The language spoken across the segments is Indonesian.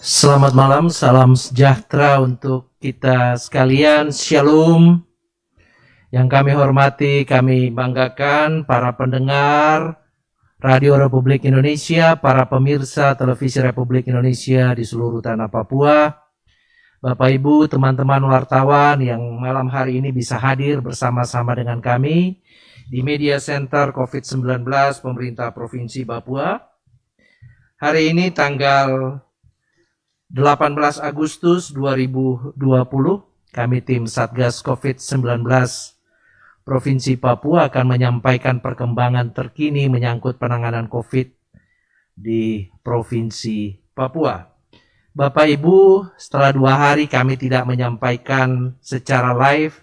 Selamat malam, salam sejahtera untuk kita sekalian. Shalom. Yang kami hormati, kami banggakan para pendengar Radio Republik Indonesia, para pemirsa televisi Republik Indonesia di seluruh tanah Papua, Bapak Ibu, teman-teman wartawan yang malam hari ini bisa hadir bersama-sama dengan kami di Media Center COVID-19 Pemerintah Provinsi Papua. Hari ini tanggal 18 Agustus 2020, kami tim Satgas COVID-19 Provinsi Papua akan menyampaikan perkembangan terkini menyangkut penanganan COVID di Provinsi Papua. Bapak Ibu, setelah 2 hari kami tidak menyampaikan secara live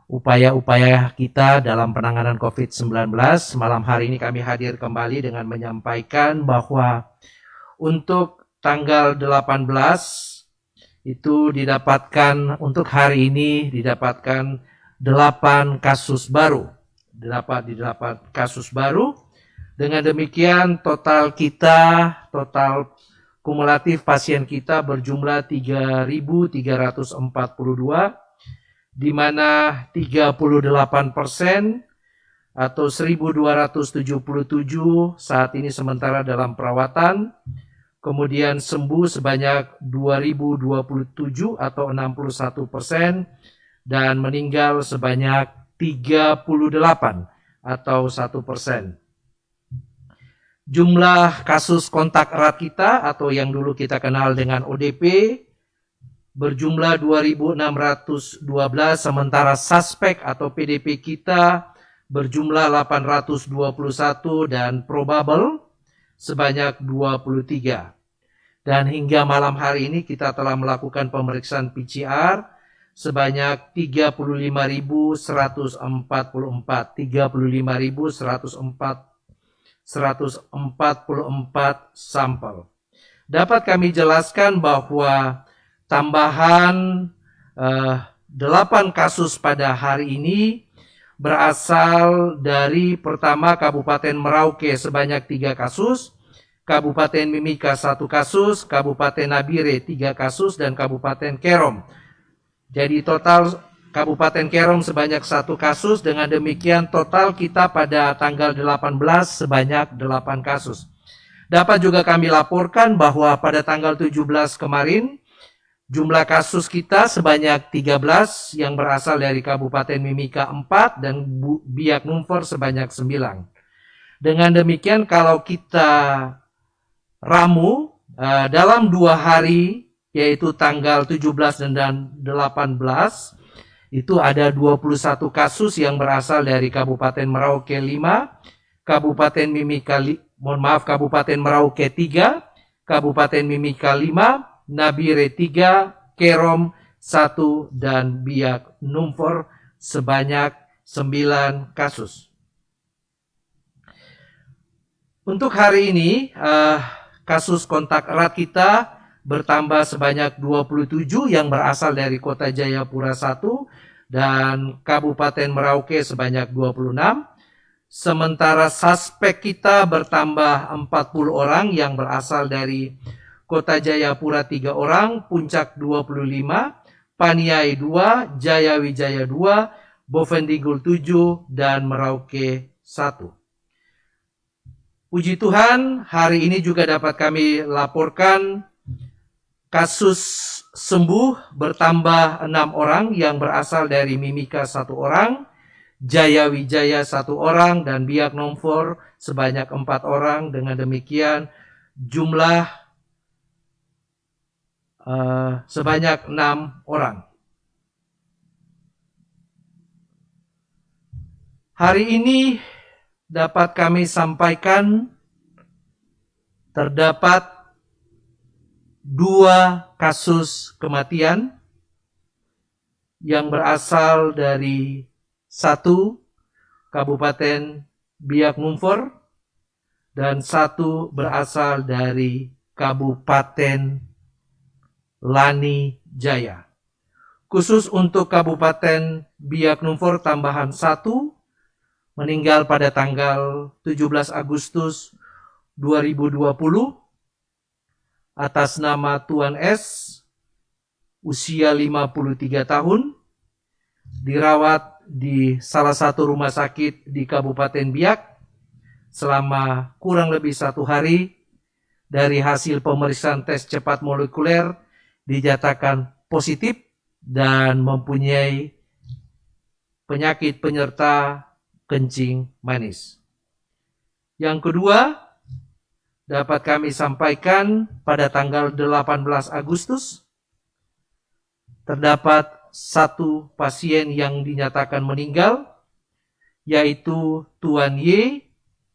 upaya-upaya kita dalam penanganan COVID-19. Malam hari ini kami hadir kembali dengan menyampaikan bahwa untuk tanggal 18 itu didapatkan, untuk hari ini didapatkan 8 kasus baru. Didapat kasus baru. Dengan demikian total kumulatif pasien kita berjumlah 3.342, di mana 38% atau 1.277 saat ini sementara dalam perawatan. Kemudian sembuh sebanyak 2.027 atau 61%, dan meninggal sebanyak 38 atau 1%. Jumlah kasus kontak erat kita atau yang dulu kita kenal dengan ODP berjumlah 2.612, sementara suspek atau PDP kita berjumlah 821 dan probable sebanyak 23. Dan hingga malam hari ini kita telah melakukan pemeriksaan PCR sebanyak 35.144 sampel. Dapat kami jelaskan bahwa tambahan 8 kasus pada hari ini berasal dari pertama Kabupaten Merauke sebanyak 3 kasus, Kabupaten Mimika 1 kasus, Kabupaten Nabire 3 kasus, dan Kabupaten Kerom. Jadi total Kabupaten Kerom sebanyak 1 kasus. Dengan demikian total kita pada tanggal 18 sebanyak 8 kasus. Dapat juga kami laporkan bahwa pada tanggal 17 kemarin jumlah kasus kita sebanyak 13 yang berasal dari Kabupaten Mimika 4 dan Biak Numfor sebanyak 9. Dengan demikian kalau kita ramu dalam 2 hari, yaitu tanggal 17 dan 18, itu ada 21 kasus yang berasal dari Kabupaten Merauke 5, Kabupaten Merauke 3, Kabupaten Mimika 5, Nabire 3, Kerom 1, dan Biak Numfor sebanyak 9 kasus. Untuk hari ini, kasus kontak erat kita bertambah sebanyak 27 yang berasal dari Kota Jayapura 1 dan Kabupaten Merauke sebanyak 26. Sementara suspek kita bertambah 40 orang yang berasal dari Kota Jayapura 3 orang, Puncak 25, Paniai 2, Jayawijaya 2, Bovendigul 7, dan Merauke 1. Puji Tuhan, hari ini juga dapat kami laporkan kasus sembuh bertambah 6 orang yang berasal dari Mimika 1 orang, Jayawijaya 1 orang, dan Biak Numfor sebanyak 4 orang. Dengan demikian jumlah sebanyak 6 orang. Hari ini dapat kami sampaikan terdapat 2 kasus kematian yang berasal dari 1 Kabupaten Biak Numfor dan 1 berasal dari Kabupaten Lani Jaya. Khusus untuk Kabupaten Biak Numfor tambahan 1 meninggal pada tanggal 17 Agustus 2020. atas nama Tuan S, usia 53 tahun, dirawat di salah satu rumah sakit di Kabupaten Biak selama kurang lebih 1 hari. Dari hasil pemeriksaan tes cepat molekuler dinyatakan positif dan mempunyai penyakit penyerta kencing manis. Yang kedua, dapat kami sampaikan pada tanggal 18 Agustus, terdapat 1 pasien yang dinyatakan meninggal, yaitu Tuan Y,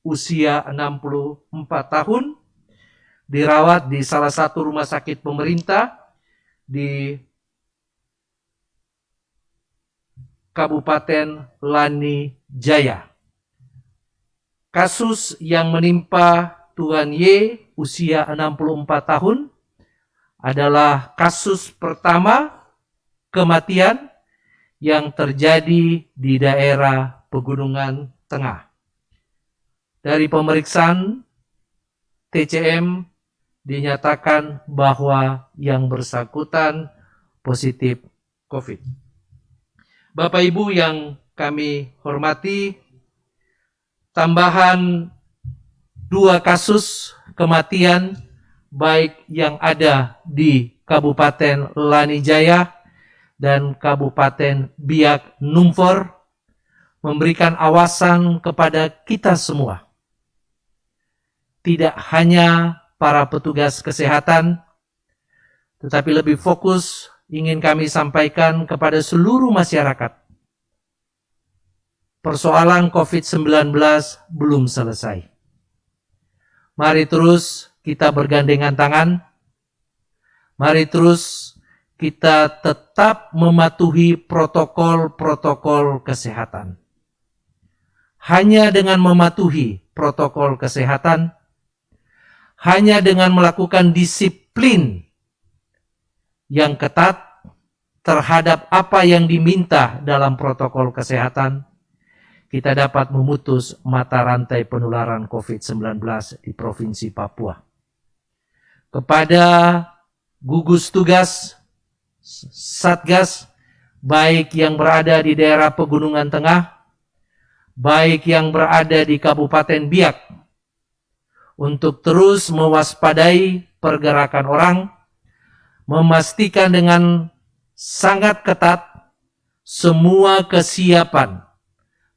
usia 64 tahun, dirawat di salah satu rumah sakit pemerintah di Kabupaten Lani Jaya. Kasus yang menimpa Tuan Y, usia 64 tahun, adalah kasus pertama kematian yang terjadi di daerah Pegunungan Tengah. Dari pemeriksaan TCM dinyatakan bahwa yang bersangkutan positif COVID. Bapak Ibu yang kami hormati, tambahan 2 kasus kematian baik yang ada di Kabupaten Lani Jaya dan Kabupaten Biak Numfor memberikan awasan kepada kita semua. Tidak hanya para petugas kesehatan, tetapi lebih fokus ingin kami sampaikan kepada seluruh masyarakat. Persoalan COVID-19 belum selesai. Mari terus kita bergandengan tangan. Mari terus kita tetap mematuhi protokol-protokol kesehatan. Hanya dengan mematuhi protokol kesehatan, hanya dengan melakukan disiplin yang ketat terhadap apa yang diminta dalam protokol kesehatan, kita dapat memutus mata rantai penularan COVID-19 di Provinsi Papua. Kepada gugus tugas Satgas, baik yang berada di daerah Pegunungan Tengah, baik yang berada di Kabupaten Biak, untuk terus mewaspadai pergerakan orang, memastikan dengan sangat ketat semua kesiapan,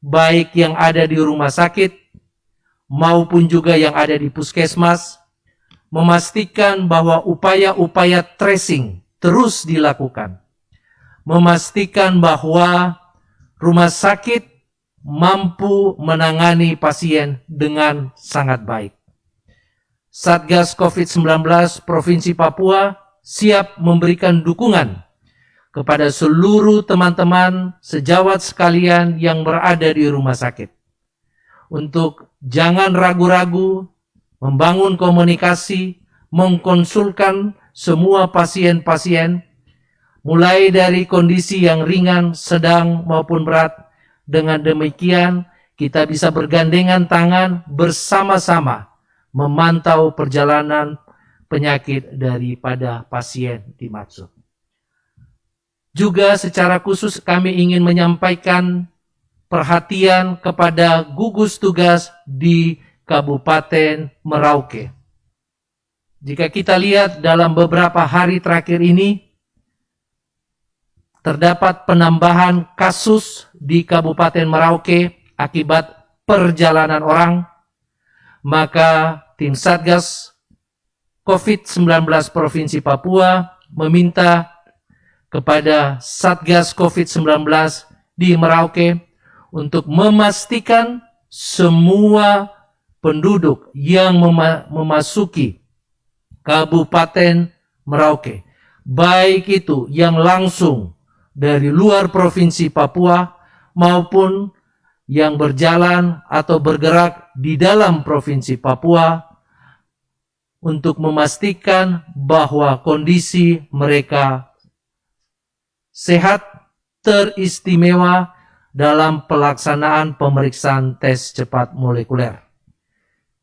baik yang ada di rumah sakit maupun juga yang ada di puskesmas, memastikan bahwa upaya-upaya tracing terus dilakukan, memastikan bahwa rumah sakit mampu menangani pasien dengan sangat baik. Satgas COVID-19 Provinsi Papua siap memberikan dukungan kepada seluruh teman-teman sejawat sekalian yang berada di rumah sakit, untuk jangan ragu-ragu membangun komunikasi, mengkonsulkan semua pasien-pasien, mulai dari kondisi yang ringan, sedang maupun berat. Dengan demikian kita bisa bergandengan tangan bersama-sama memantau perjalanan penyakit daripada pasien dimaksud. Juga secara khusus kami ingin menyampaikan perhatian kepada gugus tugas di Kabupaten Merauke. Jika kita lihat dalam beberapa hari terakhir ini, terdapat penambahan kasus di Kabupaten Merauke akibat perjalanan orang, maka tim Satgas COVID-19 Provinsi Papua meminta kepada Satgas COVID-19 di Merauke untuk memastikan semua penduduk yang memasuki Kabupaten Merauke, baik itu yang langsung dari luar Provinsi Papua maupun yang berjalan atau bergerak di dalam Provinsi Papua, untuk memastikan bahwa kondisi mereka sehat, teristimewa dalam pelaksanaan pemeriksaan tes cepat molekuler.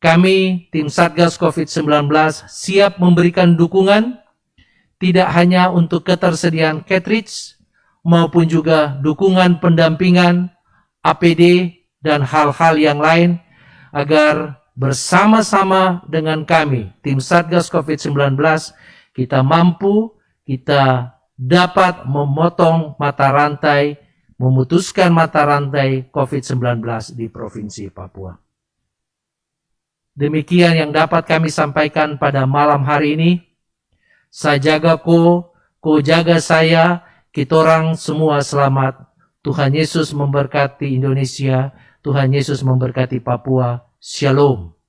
Kami, tim Satgas COVID-19, siap memberikan dukungan, tidak hanya untuk ketersediaan cartridge, maupun juga dukungan pendampingan, APD, dan hal-hal yang lain, agar bersama-sama dengan kami, tim Satgas COVID-19, kita mampu, kita dapat memotong mata rantai, memutuskan mata rantai COVID-19 di Provinsi Papua. Demikian yang dapat kami sampaikan pada malam hari ini. Saya jaga ko jaga saya, kita orang semua selamat. Tuhan Yesus memberkati Indonesia, Tuhan Yesus memberkati Papua. Shalom.